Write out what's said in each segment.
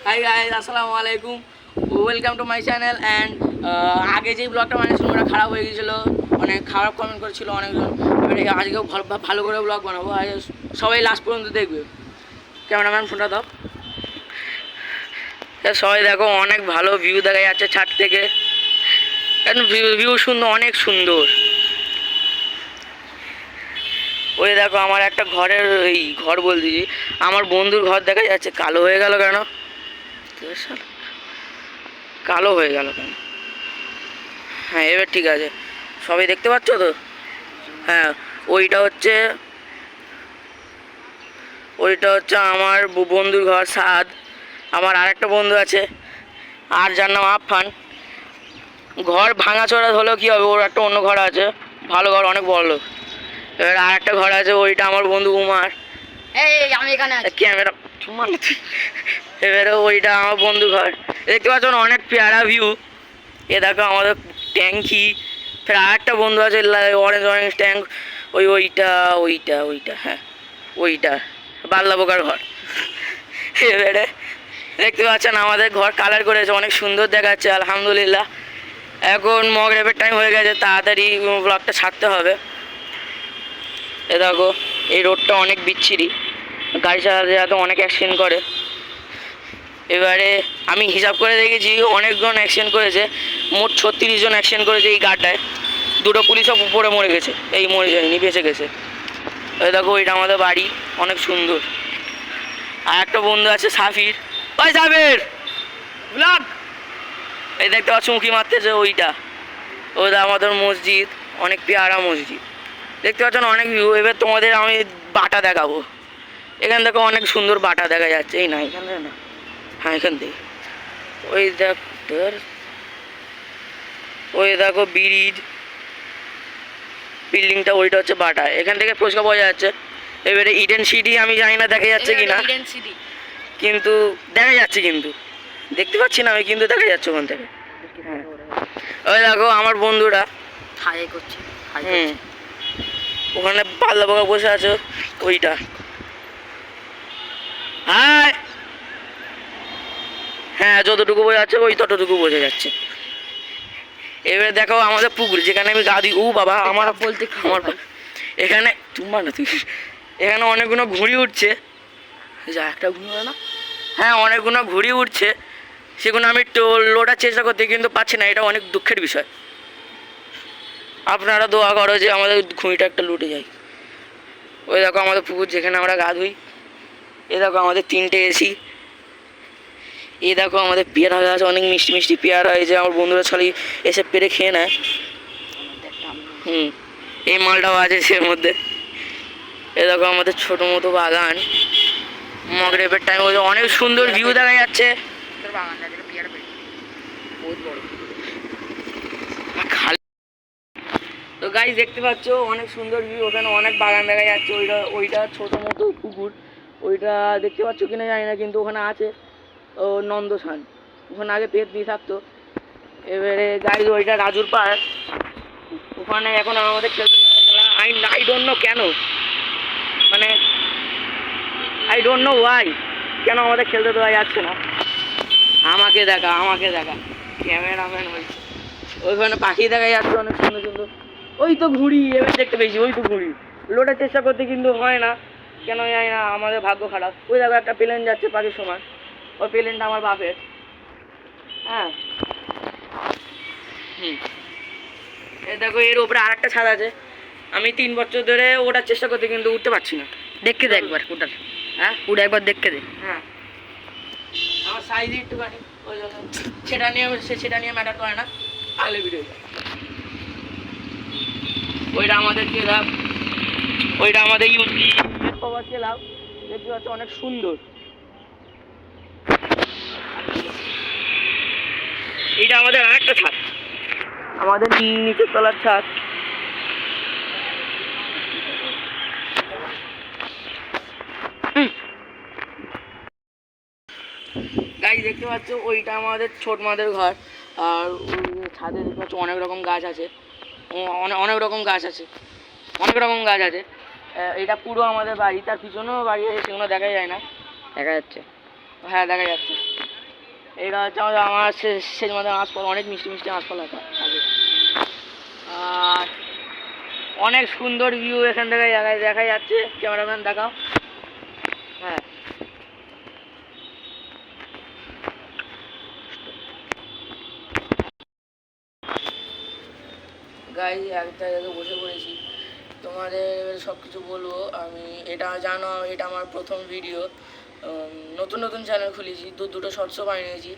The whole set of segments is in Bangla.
হাই গাইস, আসসালামু আলাইকুম, welcome to my channel. And আগে যেই ব্লগটা বানিয়েছিল ওটা খারাপ হয়ে গিয়েছিলো, অনেক খারাপ কমেন্ট করেছিল অনেকজন। এবারে আজকেও ভালো করে ব্লগ বানাবো, আর সবাই লাস্ট পর্যন্ত দেখবে। ক্যামেরাম্যান ফোনটা দাও। সবাই দেখো, অনেক ভালো ভিউ দেখা যাচ্ছে ছাদ থেকে। ভিউ সুন্দর, অনেক সুন্দর। ওই দেখো আমার একটা ঘরের, এই ঘর বলতেছি, আমার বন্ধুর ঘর দেখা যাচ্ছে। কালো হয়ে গেল কেন? কালো হয়ে গেল কেন? হ্যাঁ, এবার ঠিক আছে, সবাই দেখতে পাচ্ছ তো? হ্যাঁ, ওইটা হচ্ছে আমার বন্ধুর ঘর, সাদ। আমার আরেকটা বন্ধু আছে, আর যার নাম আফফান। ঘর ভাঙাচোরা হলেও কী হবে, ওর একটা অন্য ঘর আছে, ভালো ঘর, অনেক বড় লোক। এবার আর একটা ঘর আছে, ওইটা আমার বন্ধু উমার। আমি এখানে ক্যামেরা এবারে ওইটা আমার বন্ধু ঘর। দেখতে পাচ্ছ অনেক পেয়ারা ভিউ। এ দেখো আমাদের ট্যাঙ্কি। ফের আর একটা বন্ধু আছে, অরেঞ্জ অরেঞ্জ ট্যাঙ্ক। ওইটা হ্যাঁ, ওইটা বাল্লা বোকার ঘর। এবারে দেখতে পাচ্ছেন আমাদের ঘর কালার করেছে, অনেক সুন্দর দেখাচ্ছে আলহামদুলিল্লাহ। এখন মগরিবের টাইম হয়ে গেছে, তাড়াতাড়ি ব্লগটা ছাড়তে হবে। এ দেখো, এই রোডটা অনেক বিচ্ছিরি, গাড়ি চালাতে যাতে অনেক অ্যাক্সিডেন্ট করে। এবারে আমি হিসাব করে দেখেছি, অনেকজন অ্যাক্সিডেন্ট করেছে, মোট 36 জন অ্যাক্সিডেন্ট করেছে এই গাড়টায়। দুটো পুলিশও উপরে মরে গেছে, এই মরে যায়নি, বেঁচে গেছে। এই দেখো, ওইটা আমাদের বাড়ি, অনেক সুন্দর। আর একটা বন্ধু আছে সাফির। ওই সাফির ব্লগ, এই দেখতে পাচ্ছ মুখি মারতেছে, ওইটা আমাদের মসজিদ, অনেক পেয়ারা মসজিদ। দেখতে পাচ্ছ অনেক ভিউ। এবার তোমাদের আমি বাটা দেখাবো। এখান থেকে অনেক সুন্দর বাটা দেখা যাচ্ছে। এই না, এখান থেকে না, হ্যাঁ এখান থেকে। ওই দেখো ব্রিজ, বিল্ডিংটা, ওইটা হচ্ছে বাটা। এখান থেকে পরিষ্কার বোঝা যাচ্ছে। এবারে ইডেন সিটি আমি জানি না দেখা যাচ্ছে কিনা, কিন্তু দেখা যাচ্ছে, কিন্তু দেখতে পাচ্ছি না আমি, কিন্তু দেখা যাচ্ছে ওখান থেকে। হ্যাঁ, ওই দেখো আমার বন্ধুরা ওখানে পাল্লা বোকা বসে আছে, ওইটা। হ্যাঁ, যতটুকু বোঝা যাচ্ছে ওই ততটুকু বোঝা যাচ্ছে। এবারে দেখো আমাদের পুকুর, যেখানে আমি গা দিই। ও বাবা, আমার বলতে আমার এখানে তোমার না, তুই এখানে অনেকগুলো ঘুড়ি উঠছে। যা একটা ঘুড়ি না, হ্যাঁ অনেকগুলো ঘুড়ি উঠছে, সেগুলো আমি লোটার চেষ্টা করতে কিন্তু পাচ্ছি না। এটা অনেক দুঃখের বিষয়। আপনারা দোয়া করো যে আমাদের ঘুড়িটা একটা লুটে যায়। ওই দেখো আমাদের পুকুর, যেখানে আমরা গা ধুই। এ দেখো আমাদের 3টে এসি। এই দেখো আমাদের পেয়ারা গাছ, অনেক মিষ্টি মিষ্টি পেয়ারা হয়েছে, আমার বন্ধুরা ছড়ি এসে পেরে খেয়ে নেয়। এই মালটাও আছে এর মধ্যে। এ দেখো আমাদের ছোটো মতো বাগান, মগরিবের টাইম অনেক সুন্দর ভিউ দেখা যাচ্ছে। তো গাইস দেখতে পাচ্ছ অনেক সুন্দর ভিউ, ওখানে অনেক বাগান দেখা যাচ্ছে। ওইটা ছোটো মতো পুকুর, ওইটা দেখতে পাচ্ছ কিনা জানি না, কিন্তু ওখানে আছে ও নন্দসান, ওখানে আগে পেট দিয়ে থাকতো। এবারে গাইজ ওইটা রাজুর পার্ক, ওখানে এখন আমাদের খেলতে গেলাম। আই ডোন্ট নো কেন, মানে আই ডোন্ট নো ওয়াই, কেন আমাদের খেলতে দেওয়া যাচ্ছে না। আমাকে দেখা ক্যামেরাম্যান হয়েছে। ওইখানে পাখি দেখা যাচ্ছে অনেক সুন্দর সুন্দর। ওই তো ঘুড়ি, এবার দেখতে পেয়েছি, ওই তো ঘুড়ি। লোটার চেষ্টা করতে কিন্তু হয় না, কেন জানি না, আমাদের ভাগ্য খারাপ। ওই দেখো একটা প্লেন যাচ্ছে পাখির সমান, ওই প্লেনটা আমার বাপের। হ্যাঁ, এই দেখো এর উপরে আর একটা ছাদ আছে। আমি 3 বছর ধরে ওঠার চেষ্টা করতে কিন্তু উঠতে পারছি না। দেখতে দে একবার ওটার, হ্যাঁ ওটা একবার দেখতে দে। হ্যাঁ, আমার সাইজ একটুখানি, ওই জন্য সেটা নিয়ে ম্যাটার করে না। আগলে ভিডিও, ওইটা আমাদের ক্লাব, ওইটা আমাদের ইউথ পাওয়ার ক্লাব। দেখতে পাচ্ছ অনেক সুন্দর। এটা আমাদের আরেকটা ছাদ, আমাদের নিচের তলার ছাদ। গাছ দেখতে পাচ্ছ, ওইটা আমাদের ছোট মাদের ঘর। আর ওই ছাদে দেখতে পাচ্ছ অনেক রকম গাছ আছে, অনেক রকম গাছ আছে। এটা পুরো আমাদের বাড়ি, তার পিছনেও বাড়ি আছে, সেগুলো দেখা যায় না। দেখা যাচ্ছে, হ্যাঁ দেখা যাচ্ছে। এটা হচ্ছে আমার সেই মধ্যে আঁশফল, অনেক মিষ্টি মিষ্টি আঁশফল আছে। আর অনেক সুন্দর ভিউ এখান থেকে দেখা যাচ্ছে। ক্যামেরাম্যান দেখাও। হ্যাঁ, গাইজ একটা জায়গায় বসে পড়েছি, তোমাদের সব কিছু বলবো আমি। এটা জানো, এটা আমার প্রথম ভিডিও। নতুন নতুন চ্যানেল খুলেছি, দুটো শর্টসও বানিয়েছি।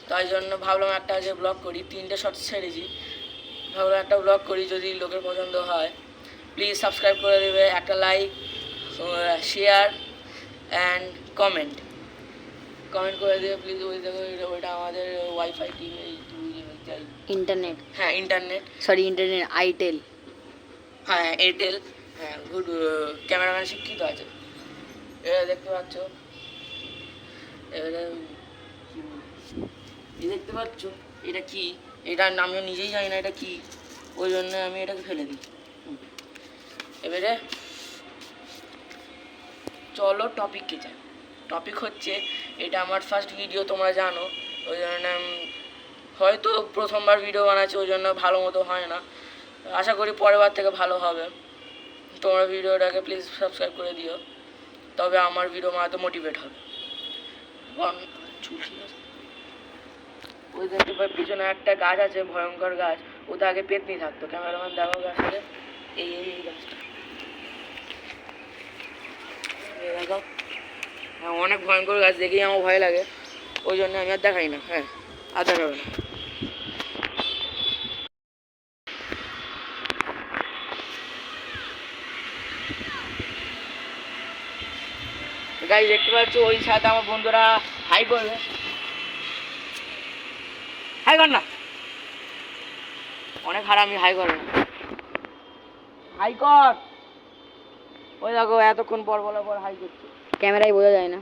তাই জন্য ভাবলাম একটা আগে ব্লগ করি। 3টে শর্টস ছেড়েছি, ভাবলাম একটা ব্লগ করি, যদি লোকের পছন্দ হয়। প্লিজ সাবস্ক্রাইব করে দেবে, একটা লাইক, শেয়ার অ্যান্ড কমেন্ট করে দেবে প্লিজ। ওই দেখো, ওইটা আমাদের ওয়াইফাই টিভি, ইন্টারনেট, হ্যাঁ ইন্টারনেট, সরি ইন্টারনেট, আইটেল। হ্যাঁ এয়ারটেল। হ্যাঁ, গুড। ক্যামেরাম্যান শিক্ষিত আছে। এটা দেখতে পাচ্ছ, এবারে দেখতে পাচ্ছ এটা কি, এটার আমিও নিজেই জানি না এটা কি, ওই জন্য আমি এটাকে ফেলে দিই। এবারে চলো টপিকে যাই। টপিক হচ্ছে, এটা আমার ফার্স্ট ভিডিও, তোমরা জানো, ওই জন্য হয়তো প্রথমবার ভিডিও বানাচ্ছি, ওই জন্য ভালো মতো হয় না। আশা করি পরের বার থেকে ভালো হবে। তোমরা ভিডিওটাকে প্লিজ সাবস্ক্রাইব করে দিও, তবে আমার ভিডিও বানাতে মোটিভেট হবে। ওই দেখতে পাই পিছনে একটা গাছ আছে, ভয়ঙ্কর গাছ, ওটা আগে পেতনি থাকতো। ক্যামেরাম্যান দেখো গাছটাকে, এই গাছটা দেখো। হ্যাঁ, অনেক ভয়ঙ্কর গাছ, দেখেই আমার ভয় লাগে, ওই জন্য আমি আর দেখাই না। হ্যাঁ, আর দেখাবে না। গাইজ দেখতে পাচ্ছ, ওই সাথে আমার বন্ধুরা হাই করবে। হাই কর না, অনেক হারামি, হাই করে না, হাই কর। ওই দেখো এতক্ষণ পর বলার পর হাই করছে। ক্যামেরায় বোঝা যায় না,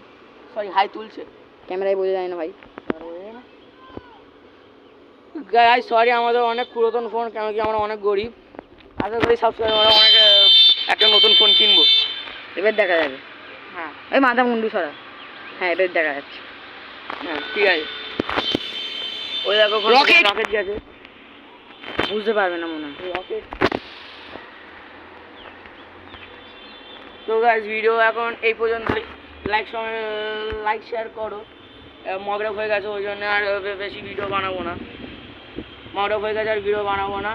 সরি, হাই তুলছে, ক্যামেরায় বোঝা যায় না ভাই। গাইজ সরি, আমাদের অনেক পুরাতন ফোন, কেন কি আমরা অনেক গরিব। আশা করি সাবস্ক্রাইব, আমরা অনেক একটা নতুন ফোন কিনবো। এবার দেখা যাবে। হ্যাঁ, ওই মাথা মুন্ডু সরা। হ্যাঁ, এবার দেখা যাচ্ছে। হ্যাঁ ঠিক আছে। ওই দেখো রকেট রকেট গেছে, বুঝতে পারবে না মনে হয়। রকেট। তো গাইজ ভিডিও এখন এই পর্যন্তই। লাইক শেয়ার করো। মগরব হয়ে গেছে, ওই জন্য আর বেশি ভিডিও বানাবো না। মগরব হয়ে গেছে, আর ভিডিও বানাবো না।